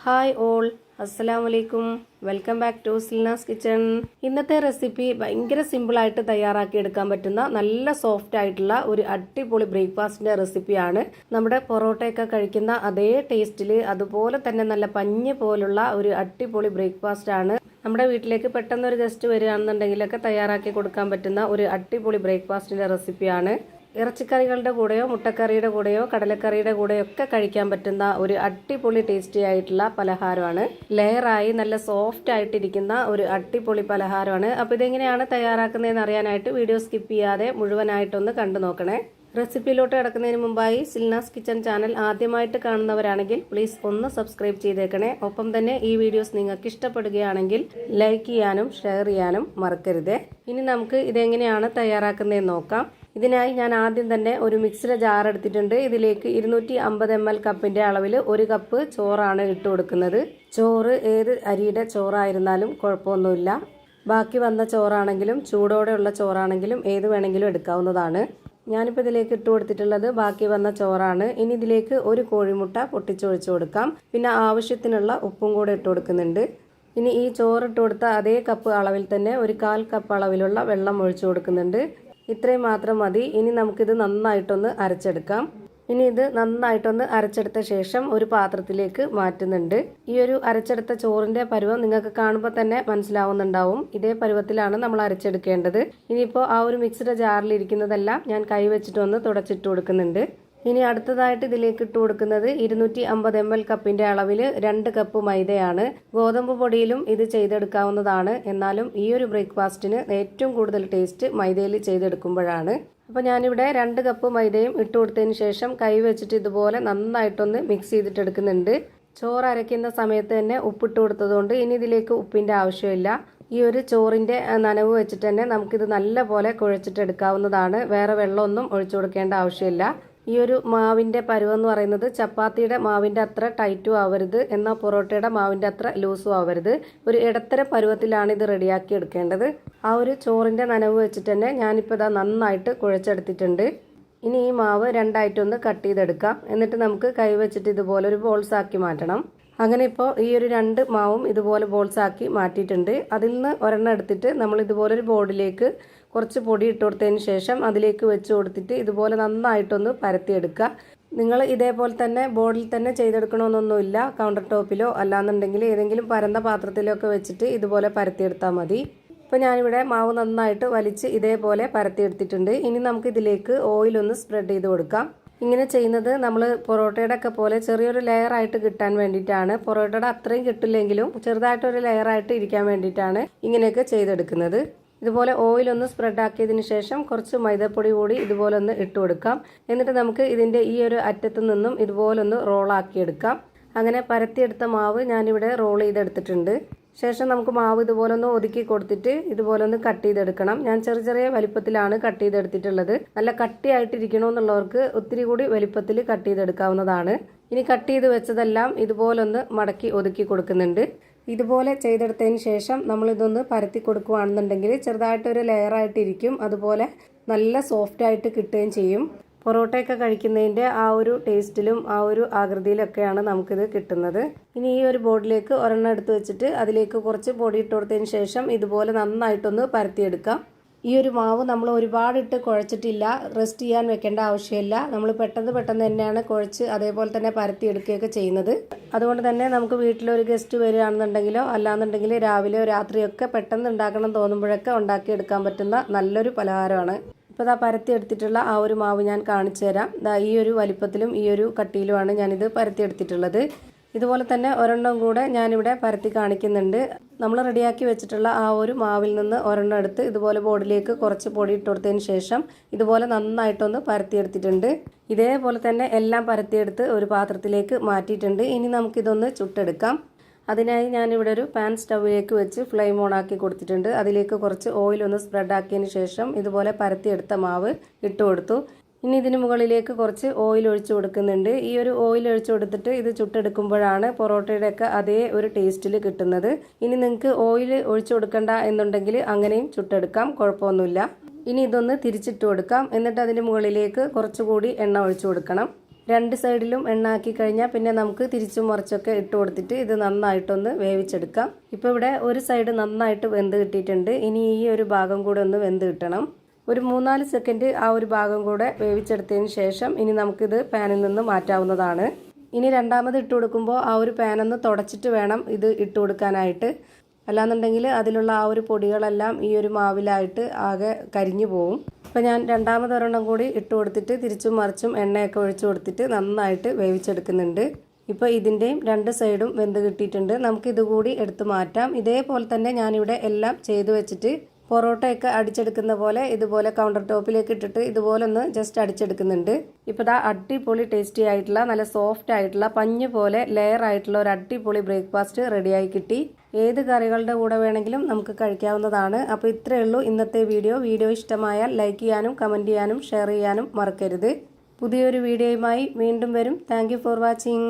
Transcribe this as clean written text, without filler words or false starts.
Hi all, അസ്സലാമു അലൈക്കും. Welcome back to Silnas kitchen. ഇന്നത്തെ റെസിപ്പി ഭയങ്കര സിമ്പിളായിട്ട് തയ്യാറാക്കി എടുക്കാൻ പറ്റുന്ന നല്ല സോഫ്റ്റ് ആയിട്ടുള്ള ഒരു അടിപൊളി ബ്രേക്ക്ഫാസ്റ്റിന്റെ റെസിപ്പിയാണ്. നമ്മുടെ പൊറോട്ടയൊക്കെ കഴിക്കുന്ന അതേ ടേസ്റ്റിൽ അതുപോലെ തന്നെ നല്ല പഞ്ഞ് പോലുള്ള ഒരു അടിപൊളി ബ്രേക്ക്ഫാസ്റ്റ് ആണ്. നമ്മുടെ വീട്ടിലേക്ക് പെട്ടെന്ന് ഒരു ഗസ്റ്റ് വരികയാണെന്നുണ്ടെങ്കിലൊക്കെ തയ്യാറാക്കി കൊടുക്കാൻ പറ്റുന്ന ഒരു അടിപൊളി ബ്രേക്ക്ഫാസ്റ്റിന്റെ റെസിപ്പിയാണ്. ഇറച്ചിക്കറികളുടെ കൂടെയോ മുട്ടക്കറിയുടെ കൂടെയോ കടലക്കറിയുടെ കൂടെയോ ഒക്കെ കഴിക്കാൻ പറ്റുന്ന ഒരു അടിപൊളി ടേസ്റ്റി ആയിട്ടുള്ള പലഹാരമാണ്. ലെയറായി നല്ല സോഫ്റ്റ് ആയിട്ടിരിക്കുന്ന ഒരു അടിപൊളി പലഹാരമാണ്. അപ്പോൾ ഇതെങ്ങനെയാണ് തയ്യാറാക്കുന്നതെന്ന് അറിയാനായിട്ട് വീഡിയോ സ്കിപ്പ് ചെയ്യാതെ മുഴുവനായിട്ടൊന്ന് കണ്ടു നോക്കണേ. റെസിപ്പിയിലോട്ട് കിടക്കുന്നതിന് മുമ്പായി സിൽനാസ് കിച്ചൺ ചാനൽ ആദ്യമായിട്ട് കാണുന്നവരാണെങ്കിൽ പ്ലീസ് ഒന്ന് സബ്സ്ക്രൈബ് ചെയ്തേക്കണേ. ഒപ്പം തന്നെ ഈ വീഡിയോസ് നിങ്ങൾക്ക് ഇഷ്ടപ്പെടുകയാണെങ്കിൽ ലൈക്ക് ചെയ്യാനും ഷെയർ ചെയ്യാനും മറക്കരുത്. ഇനി നമുക്ക് ഇതെങ്ങനെയാണ് തയ്യാറാക്കുന്നതെന്ന് നോക്കാം. ഇതിനായി ഞാൻ ആദ്യം തന്നെ ഒരു മിക്സിയുടെ ജാർ എടുത്തിട്ടുണ്ട്. ഇതിലേക്ക് 250 ml കപ്പിന്റെ അളവിൽ 1 കപ്പ് ചോറാണ് ഇട്ട് കൊടുക്കുന്നത്. ചോറ് ഏത് അരിയുടെ ചോറായിരുന്നാലും കുഴപ്പമൊന്നുമില്ല. ബാക്കി വന്ന ചോറാണെങ്കിലും ചൂടോടെയുള്ള ചോറാണെങ്കിലും ഏത് വേണമെങ്കിലും എടുക്കാവുന്നതാണ്. ഞാനിപ്പോൾ ഇതിലേക്ക് ഇട്ട് കൊടുത്തിട്ടുള്ളത് ബാക്കി വന്ന ചോറാണ്. ഇനി ഇതിലേക്ക് ഒരു കോഴിമുട്ട പൊട്ടിച്ചൊഴിച്ചു കൊടുക്കാം. പിന്നെ ആവശ്യത്തിനുള്ള ഉപ്പും കൂടെ ഇട്ട് കൊടുക്കുന്നുണ്ട്. ഇനി ഈ ചോറ് ഇട്ട് കൊടുത്ത അതേ കപ്പ് അളവിൽ തന്നെ ഒരു 1/4 കപ്പ് അളവിലുള്ള വെള്ളം ഒഴിച്ചു കൊടുക്കുന്നുണ്ട്. ഇത്രയും മാത്രം മതി. ഇനി നമുക്കിത് നന്നായിട്ടൊന്ന് അരച്ചെടുക്കാം. ഇനി ഇത് നന്നായിട്ടൊന്ന് അരച്ചെടുത്ത ശേഷം ഒരു പാത്രത്തിലേക്ക് മാറ്റുന്നുണ്ട്. ഈ ഒരു അരച്ചെടുത്ത ചോറിന്റെ പരുവം നിങ്ങൾക്ക് കാണുമ്പോൾ തന്നെ മനസ്സിലാവുന്നുണ്ടാവും. ഇതേ പരുവത്തിലാണ് നമ്മൾ അരച്ചെടുക്കേണ്ടത്. ഇനിയിപ്പോൾ ആ ഒരു മിക്സിയുടെ ജാറിൽ ഇരിക്കുന്നതെല്ലാം ഞാൻ കൈ വെച്ചിട്ടൊന്ന് തുടച്ചിട്ട് കൊടുക്കുന്നുണ്ട്. ഇനി അടുത്തതായിട്ട് ഇതിലേക്ക് ഇട്ട് കൊടുക്കുന്നത് 250 ml കപ്പിന്റെ അളവിൽ 2 കപ്പ് മൈദയാണ്. ഗോതമ്പ് പൊടിയിലും ഇത് ചെയ്തെടുക്കാവുന്നതാണ്. എന്നാലും ഈ ഒരു ബ്രേക്ക്ഫാസ്റ്റിന് ഏറ്റവും കൂടുതൽ ടേസ്റ്റ് മൈദയിൽ ചെയ്തെടുക്കുമ്പോഴാണ്. അപ്പോൾ ഞാനിവിടെ 2 കപ്പ് മൈദയും ഇട്ട് കൊടുത്തതിന് ശേഷം കൈ വെച്ചിട്ട് ഇതുപോലെ നന്നായിട്ടൊന്ന് മിക്സ് ചെയ്തിട്ടെടുക്കുന്നുണ്ട്. ചോറ് അരയ്ക്കുന്ന സമയത്ത് തന്നെ ഉപ്പിട്ട് കൊടുത്തതുകൊണ്ട് ഇനി ഇതിലേക്ക് ഉപ്പിൻ്റെ ആവശ്യമില്ല. ഈ ഒരു ചോറിൻ്റെ നനവ് വെച്ചിട്ട് തന്നെ നമുക്കിത് നല്ല പോലെ കുഴച്ചിട്ടെടുക്കാവുന്നതാണ്. വേറെ വെള്ളമൊന്നും ഒഴിച്ചു കൊടുക്കേണ്ട ആവശ്യമില്ല. ഈ ഒരു മാവിൻ്റെ പരുവം എന്ന് പറയുന്നത് ചപ്പാത്തിയുടെ മാവിൻ്റെ അത്ര ടൈറ്റും ആവരുത്, എന്നാൽ പൊറോട്ടയുടെ മാവിൻ്റെ അത്ര ലൂസും ആവരുത്. ഒരു ഇടത്തരം പരുവത്തിലാണ് ഇത് റെഡിയാക്കി എടുക്കേണ്ടത്. ആ ഒരു ചോറിൻ്റെ നനവ് വെച്ചിട്ട് തന്നെ ഞാനിപ്പോൾ ഇതാ നന്നായിട്ട് കുഴച്ചെടുത്തിട്ടുണ്ട്. ഇനി ഈ മാവ് രണ്ടായിട്ടൊന്ന് കട്ട് ചെയ്തെടുക്കാം. എന്നിട്ട് നമുക്ക് കൈ വെച്ചിട്ട് ഇതുപോലെ ഒരു ബോൾസ് ആക്കി മാറ്റണം. അങ്ങനെ ഇപ്പോൾ ഈ ഒരു 2 മാവും ഇതുപോലെ ബോൾസ് ആക്കി മാറ്റിയിട്ടുണ്ട്. അതിൽ നിന്ന് ഒരെണ്ണം എടുത്തിട്ട് നമ്മൾ ഇതുപോലൊരു ബോർഡിലേക്ക് കുറച്ച് പൊടി ഇട്ട് കൊടുത്തതിന് ശേഷം അതിലേക്ക് വെച്ച് കൊടുത്തിട്ട് ഇതുപോലെ നന്നായിട്ടൊന്ന് പരത്തിയെടുക്കുക. നിങ്ങൾ ഇതേപോലെ തന്നെ ബോർഡിൽ തന്നെ ചെയ്തെടുക്കണമെന്നൊന്നുമില്ല. കൗണ്ടർ ടോപ്പിലോ അല്ലാന്നുണ്ടെങ്കിൽ ഏതെങ്കിലും പരന്ന പാത്രത്തിലോ ഒക്കെ വെച്ചിട്ട് ഇതുപോലെ പരത്തിയെടുത്താൽ മതി. ഇപ്പോൾ ഞാനിവിടെ മാവ് നന്നായിട്ട് വലിച്ച് ഇതേപോലെ പരത്തിയെടുത്തിട്ടുണ്ട്. ഇനി നമുക്ക് ഇതിലേക്ക് ഓയിലൊന്ന് സ്പ്രെഡ് ചെയ്ത് കൊടുക്കാം. ഇങ്ങനെ ചെയ്യുന്നത് നമ്മൾ പൊറോട്ടയുടെ ഒക്കെ പോലെ ചെറിയൊരു ലെയറായിട്ട് കിട്ടാൻ വേണ്ടിയിട്ടാണ്. പൊറോട്ടയുടെ അത്രയും കിട്ടില്ലെങ്കിലും ചെറുതായിട്ടൊരു ലെയറായിട്ട് ഇരിക്കാൻ വേണ്ടിയിട്ടാണ് ഇങ്ങനെയൊക്കെ ചെയ്തെടുക്കുന്നത്. ഇതുപോലെ ഓയിലൊന്ന് സ്പ്രെഡ് ആക്കിയതിന് ശേഷം കുറച്ച് മൈദപ്പൊടി കൂടി ഇതുപോലെ ഒന്ന് ഇട്ട് കൊടുക്കാം. എന്നിട്ട് നമുക്ക് ഇതിൻ്റെ ഈ ഒരു അറ്റത്തു നിന്നും ഇതുപോലൊന്ന് റോളാക്കിയെടുക്കാം. അങ്ങനെ പരത്തിയെടുത്ത മാവ് ഞാനിവിടെ റോൾ ചെയ്തെടുത്തിട്ടുണ്ട്. ശേഷം നമുക്ക് മാവ് ഇതുപോലെ ഒന്ന് ഒതുക്കി കൊടുത്തിട്ട് ഇതുപോലെ ഒന്ന് കട്ട് ചെയ്തെടുക്കണം. ഞാൻ ചെറിയ ചെറിയ വലിപ്പത്തിലാണ് കട്ട് ചെയ്തെടുത്തിട്ടുള്ളത്. നല്ല കട്ടിയായിട്ടിരിക്കണമെന്നുള്ളവർക്ക് ഒത്തിരി കൂടി വലിപ്പത്തിൽ കട്ട് ചെയ്തെടുക്കാവുന്നതാണ്. ഇനി കട്ട് ചെയ്ത് വെച്ചതെല്ലാം ഇതുപോലൊന്ന് മടക്കി ഒതുക്കി കൊടുക്കുന്നുണ്ട്. ഇതുപോലെ ചെയ്തെടുത്തതിന് ശേഷം നമ്മളിതൊന്ന് പരത്തി കൊടുക്കുകയാണെന്നുണ്ടെങ്കിൽ ചെറുതായിട്ടൊരു ലെയറായിട്ടിരിക്കും. അതുപോലെ നല്ല സോഫ്റ്റ് ആയിട്ട് കിട്ടുകയും ചെയ്യും. പൊറോട്ടയൊക്കെ കഴിക്കുന്നതിൻ്റെ ആ ഒരു ടേസ്റ്റിലും ആ ഒരു ആകൃതിയിലൊക്കെയാണ് നമുക്കിത് കിട്ടുന്നത്. ഇനി ഈ ഒരു ബോർഡിലേക്ക് ഒരെണ്ണം എടുത്ത് വെച്ചിട്ട് അതിലേക്ക് കുറച്ച് പൊടി ഇട്ട് കൊടുത്തതിന് ശേഷം ഇതുപോലെ നന്നായിട്ടൊന്ന് പരത്തിയെടുക്കാം. ഈ ഒരു മാവ് നമ്മൾ ഒരുപാടിട്ട് കുഴച്ചിട്ടില്ല, റെസ്റ്റ് ചെയ്യാൻ വെക്കേണ്ട ആവശ്യമില്ല. നമ്മൾ പെട്ടെന്ന് തന്നെയാണ് കുഴച്ച് അതേപോലെ തന്നെ പരത്തിയെടുക്കുകയൊക്കെ ചെയ്യുന്നത്. അതുകൊണ്ട് തന്നെ നമുക്ക് വീട്ടിലൊരു ഗസ്റ്റ് വരികയാണെന്നുണ്ടെങ്കിലോ അല്ലാന്നുണ്ടെങ്കിൽ രാവിലെയോ രാത്രിയൊക്കെ പെട്ടെന്ന് ഉണ്ടാക്കണം തോന്നുമ്പോഴൊക്കെ ഉണ്ടാക്കിയെടുക്കാൻ പറ്റുന്ന നല്ലൊരു പലഹാരമാണ്. ഇപ്പോൾ ഇതാ പരത്തിയെടുത്തിട്ടുള്ള ആ ഒരു മാവ് ഞാൻ കാണിച്ചു തരാം. ഈ ഒരു വലിപ്പത്തിലും ഈ ഒരു കട്ടിയിലുമാണ് ഞാനിത് പരത്തിയെടുത്തിട്ടുള്ളത്. ഇതുപോലെ തന്നെ ഒരെണ്ണം കൂടെ ഞാനിവിടെ പരത്തി കാണിക്കുന്നുണ്ട്. നമ്മൾ റെഡിയാക്കി വെച്ചിട്ടുള്ള ആ ഒരു മാവിൽ നിന്ന് ഒരെണ്ണം എടുത്ത് ഇതുപോലെ ബോർഡിലേക്ക് കുറച്ച് പൊടി ഇട്ട് കൊടുത്തതിന് ശേഷം ഇതുപോലെ നന്നായിട്ടൊന്ന് പരത്തിയെടുത്തിട്ടുണ്ട്. ഇതേപോലെ തന്നെ എല്ലാം പരത്തിയെടുത്ത് ഒരു പാത്രത്തിലേക്ക് മാറ്റിയിട്ടുണ്ട്. ഇനി നമുക്കിതൊന്ന് ചുട്ടെടുക്കാം. അതിനായി ഞാനിവിടെ ഒരു പാൻ സ്റ്റൗവിലേക്ക് വെച്ച് ഫ്ലെയിം ഓൺ ആക്കി കൊടുത്തിട്ടുണ്ട്. അതിലേക്ക് കുറച്ച് ഓയിലൊന്ന് സ്പ്രെഡ് ആക്കിയതിന് ശേഷം ഇതുപോലെ പരത്തിയെടുത്ത മാവ് ഇട്ട് കൊടുത്തു. ഇനി ഇതിന് മുകളിലേക്ക് കുറച്ച് ഓയിൽ ഒഴിച്ചു കൊടുക്കുന്നുണ്ട്. ഈ ഒരു ഓയിൽ ഒഴിച്ചു കൊടുത്തിട്ട് ഇത് ചുട്ടെടുക്കുമ്പോഴാണ് പൊറോട്ടയുടെയൊക്കെ അതേ ഒരു ടേസ്റ്റിൽ കിട്ടുന്നത്. ഇനി നിങ്ങൾക്ക് ഓയിൽ ഒഴിച്ചു കൊടുക്കണ്ട എന്നുണ്ടെങ്കിൽ അങ്ങനെയും ചുട്ടെടുക്കാം, കുഴപ്പമൊന്നുമില്ല. ഇനി ഇതൊന്ന് തിരിച്ചിട്ട് കൊടുക്കാം. എന്നിട്ട് അതിൻ്റെ മുകളിലേക്ക് കുറച്ചുകൂടി എണ്ണ ഒഴിച്ചു കൊടുക്കണം. രണ്ട് സൈഡിലും എണ്ണ ആക്കി കഴിഞ്ഞാൽ പിന്നെ നമുക്ക് തിരിച്ചും മറിച്ചൊക്കെ ഇട്ട് കൊടുത്തിട്ട് ഇത് നന്നായിട്ടൊന്ന് വേവിച്ചെടുക്കാം. ഇപ്പോൾ ഇവിടെ ഒരു സൈഡ് നന്നായിട്ട് വെന്ത് കിട്ടിയിട്ടുണ്ട്. ഇനി ഈ ഒരു ഭാഗം കൂടെ ഒന്ന് വെന്ത് കിട്ടണം. ഒരു 3-4 സെക്കൻഡ് ആ ഒരു ഭാഗം കൂടെ വേവിച്ചെടുത്തതിന് ശേഷം ഇനി നമുക്കിത് പാനിൽ നിന്ന് മാറ്റാവുന്നതാണ്. ഇനി രണ്ടാമത് ഇട്ട് കൊടുക്കുമ്പോൾ ആ ഒരു പാനൊന്ന് തുടച്ചിട്ട് വേണം ഇത് ഇട്ട് കൊടുക്കാനായിട്ട്. അല്ലാന്നുണ്ടെങ്കിൽ അതിലുള്ള ആ ഒരു പൊടികളെല്ലാം ഈ ഒരു മാവിലായിട്ട് ആകെ കരിഞ്ഞു പോവും. അപ്പോൾ ഞാൻ രണ്ടാമതൊരെണ്ണം കൂടി ഇട്ട് കൊടുത്തിട്ട് തിരിച്ചും മറിച്ചും എണ്ണയൊക്കെ ഒഴിച്ചു കൊടുത്തിട്ട് നന്നായിട്ട് വേവിച്ചെടുക്കുന്നുണ്ട്. ഇപ്പോൾ ഇതിൻ്റെയും രണ്ട് സൈഡും വെന്ത് കിട്ടിയിട്ടുണ്ട്. നമുക്കിതുകൂടി എടുത്ത് മാറ്റാം. ഇതേപോലെ തന്നെ ഞാനിവിടെ എല്ലാം ചെയ്തു വെച്ചിട്ട് പൊറോട്ടയൊക്കെ അടിച്ചെടുക്കുന്ന പോലെ ഇതുപോലെ കൗണ്ടർ ടോപ്പിലേക്ക് ഇട്ടിട്ട് ഇതുപോലെ ഒന്ന് ജസ്റ്റ് അടിച്ചെടുക്കുന്നുണ്ട്. ഇപ്പോൾ ദാ അടിപൊളി ടേസ്റ്റി ആയിട്ടുള്ള നല്ല സോഫ്റ്റ് ആയിട്ടുള്ള പഞ്ഞ് പോലെ ലെയർ ആയിട്ടുള്ള ഒരു അടിപൊളി ബ്രേക്ക്ഫാസ്റ്റ് റെഡിയായി കിട്ടി. ഏത് കറികളുടെ കൂടെ വേണമെങ്കിലും നമുക്ക് കഴിക്കാവുന്നതാണ്. അപ്പോൾ ഇത്രയേ ഉള്ളൂ ഇന്നത്തെ വീഡിയോ ഇഷ്ടമായാൽ ലൈക്ക് ചെയ്യാനും കമൻറ്റ് ചെയ്യാനും ഷെയർ ചെയ്യാനും മറക്കരുത്. പുതിയൊരു വീഡിയോയുമായി വീണ്ടും വരും. Thank you for watching.